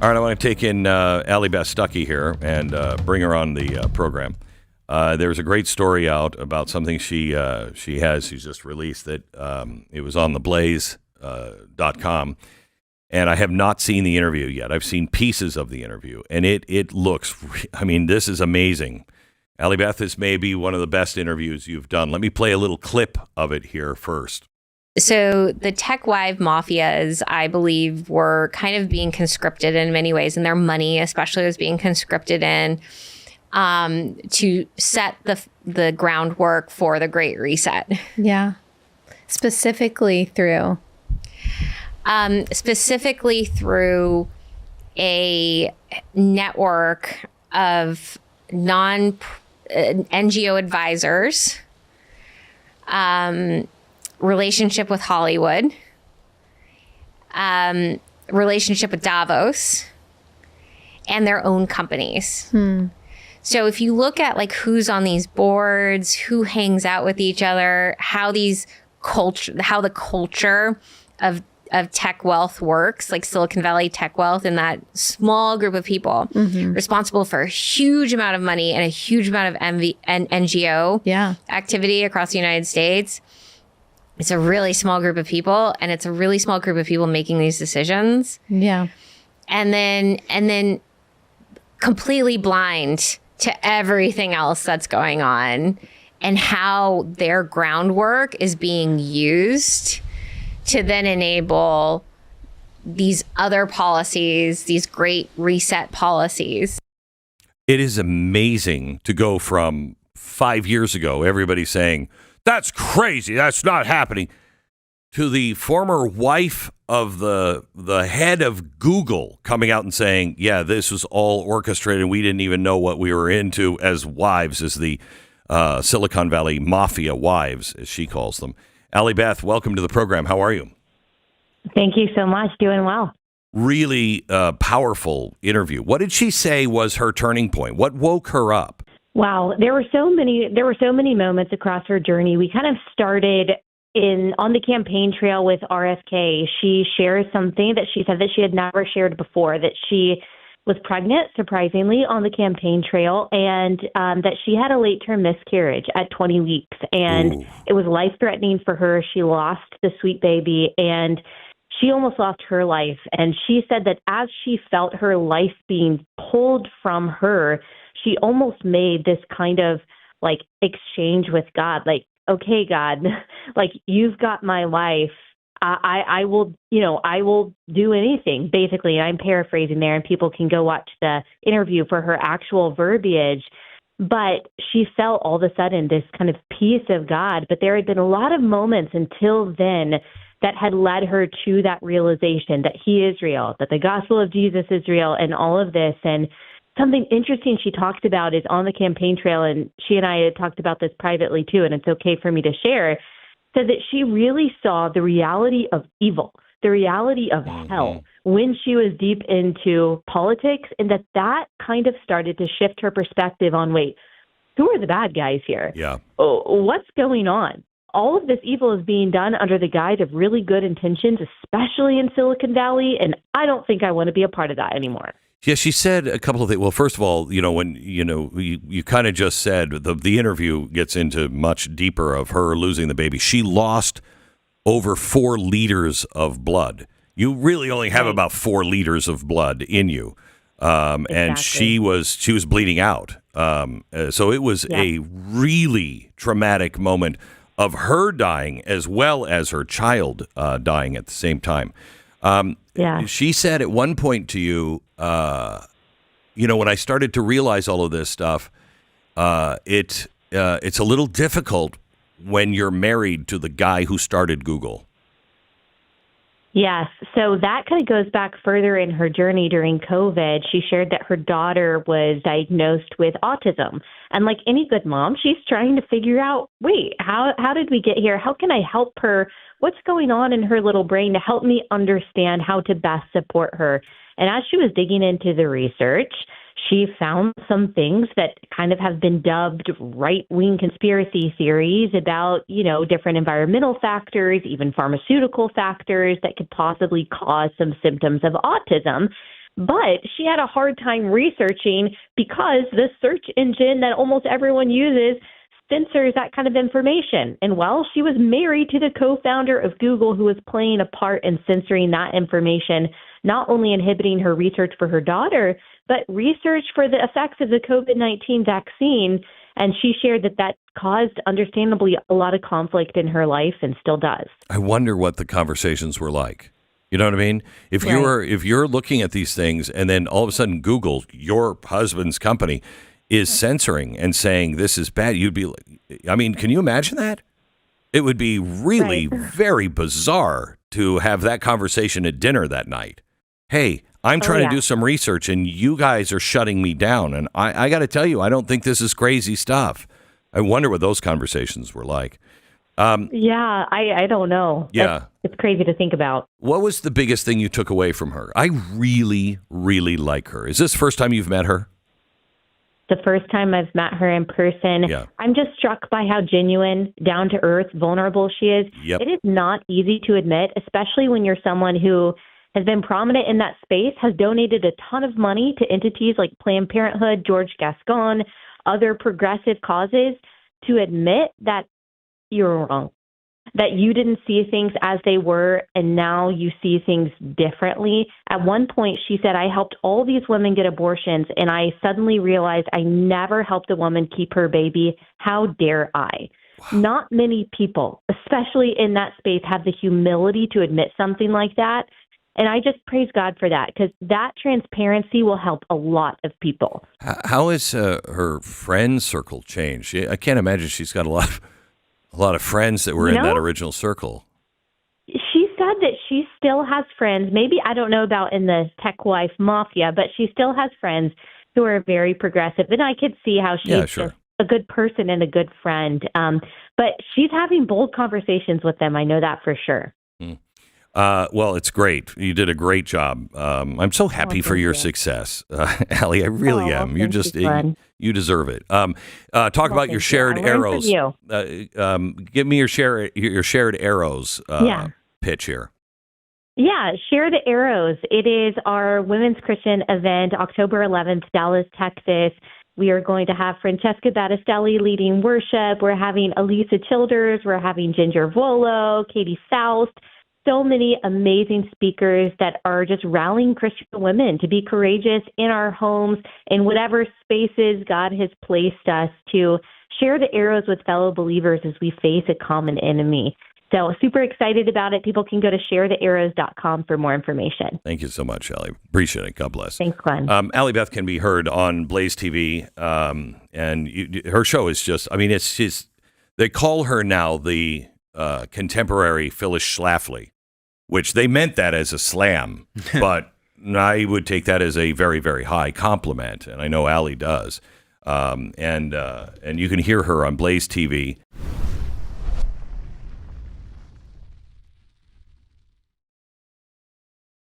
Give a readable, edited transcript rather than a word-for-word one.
All right, I want to take in Allie Beth Stuckey here and bring her on the program. There's a great story out about something she's just released that it was on the blaze.com. And I have not seen the interview yet. I've seen pieces of the interview, and it looks, this is amazing. Allie Beth, this may be one of the best interviews you've done. Let me play a little clip of it here first. So the tech wife mafias, I believe, were kind of being conscripted in many ways, and their money especially was being conscripted in to set the groundwork for the Great Reset. Yeah. Specifically through a network of NGO advisors, relationship with Hollywood, relationship with Davos, and their own companies. So if you look at like who's on these boards, who hangs out with each other, how the culture of tech wealth works, like Silicon Valley tech wealth, and that small group of people responsible for a huge amount of money and a huge amount of NGO activity across the United States. It's a really small group of people, and it's a really small group of people making these decisions. Yeah. And then completely blind to everything else that's going on and how their groundwork is being used to then enable these other policies, these great reset policies. It is amazing to go from 5 years ago, everybody saying, that's crazy, that's not happening, to the former wife of the head of Google coming out and saying, yeah, this was all orchestrated. We didn't even know what we were into as wives, as the Silicon Valley Mafia wives, as she calls them. Allie Beth, welcome to the program. How are you? Thank you so much. Doing well. Really powerful interview. What did she say was her turning point? What woke her up? Wow, there were so many moments across her journey. We kind of started on the campaign trail with RFK. She shares something that she said that she had never shared before, that she was pregnant, surprisingly, on the campaign trail, and that she had a late-term miscarriage at 20 weeks, and it was life-threatening for her. She lost the sweet baby, and she almost lost her life. And she said that as she felt her life being pulled from her, she almost made this kind of like exchange with God, like, okay, God, like you've got my life. I will do anything, basically. I'm paraphrasing there, and people can go watch the interview for her actual verbiage. But she felt all of a sudden this kind of peace of God. But there had been a lot of moments until then that had led her to that realization that he is real, that the gospel of Jesus is real, and all of this. And something interesting she talked about is on the campaign trail, and she and I had talked about this privately too, and it's okay for me to share, said that she really saw the reality of evil, the reality of hell when she was deep into politics, and that kind of started to shift her perspective on, wait, who are the bad guys here? Yeah. What's going on? All of this evil is being done under the guise of really good intentions, especially in Silicon Valley, and I don't think I want to be a part of that anymore. Yeah, she said a couple of things. Well, first of all, when you kind of just said the interview gets into much deeper of her losing the baby. She lost over 4 liters of blood. You really only have about 4 liters of blood in you, and she was bleeding out. So it was a really traumatic moment of her dying as well as her child dying at the same time. She said at one point to you, when I started to realize all of this stuff, it's a little difficult when you're married to the guy who started Google. Yes. So that kind of goes back further in her journey during COVID. She shared that her daughter was diagnosed with autism. And like any good mom, she's trying to figure out, wait, how did we get here? How can I help her? What's going on in her little brain to help me understand how to best support her? And as she was digging into the research, she found some things that kind of have been dubbed right-wing conspiracy theories about, different environmental factors, even pharmaceutical factors that could possibly cause some symptoms of autism. But she had a hard time researching because the search engine that almost everyone uses censors that kind of information. And well, she was married to the co-founder of Google who was playing a part in censoring that information, not only inhibiting her research for her daughter, but research for the effects of the COVID-19 vaccine. And she shared that caused, understandably, a lot of conflict in her life and still does. I wonder what the conversations were like. You know what I mean? If you're looking at these things and then all of a sudden Google, your husband's company, is censoring and saying this is bad, you'd be like, I mean, can you imagine that? It would be really very bizarre to have that conversation at dinner that night. Hey, I'm trying to do some research and you guys are shutting me down. And I got to tell you, I don't think this is crazy stuff. I wonder what those conversations were like. I don't know. Yeah. It's crazy to think about. What was the biggest thing you took away from her? I really, really like her. Is this the first time you've met her? The first time I've met her in person. Yeah. I'm just struck by how genuine, down to earth, vulnerable she is. Yep. It is not easy to admit, especially when you're someone who has been prominent in that space, has donated a ton of money to entities like Planned Parenthood, George Gascon, other progressive causes, to admit that you're wrong, that you didn't see things as they were, and now you see things differently. At one point, she said, I helped all these women get abortions, and I suddenly realized I never helped a woman keep her baby. How dare I? Wow. Not many people, especially in that space, have the humility to admit something like that. And I just praise God for that, because that transparency will help a lot of people. How has her friend circle changed? I can't imagine she's got a lot of friends that were in that original circle. She said that she still has friends. Maybe, I don't know about in the tech wife mafia, but she still has friends who are very progressive. And I could see how she's just a good person and a good friend. But she's having bold conversations with them. I know that for sure. Well, it's great. You did a great job. I'm so happy for your success, Allie. I really am. You're just you deserve it. Talk about your shared arrows. Give me your shared arrows pitch here. Yeah, Share the Arrows. It is our Women's Christian event, October 11th, Dallas, Texas. We are going to have Francesca Battistelli leading worship. We're having Elisa Childers. We're having Ginger Volo, Katie Faust. So many amazing speakers that are just rallying Christian women to be courageous in our homes, in whatever spaces God has placed us, to share the arrows with fellow believers as we face a common enemy. So super excited about it. People can go to sharethearrows.com for more information. Thank you so much, Allie. Appreciate it. God bless. Thanks, Glenn. Allie Beth can be heard on BlazeTV, and her show is just, I mean, they call her now the contemporary Phyllis Schlafly, which they meant that as a slam, but I would take that as a very, very high compliment, and I know Allie does. And you can hear her on BlazeTV.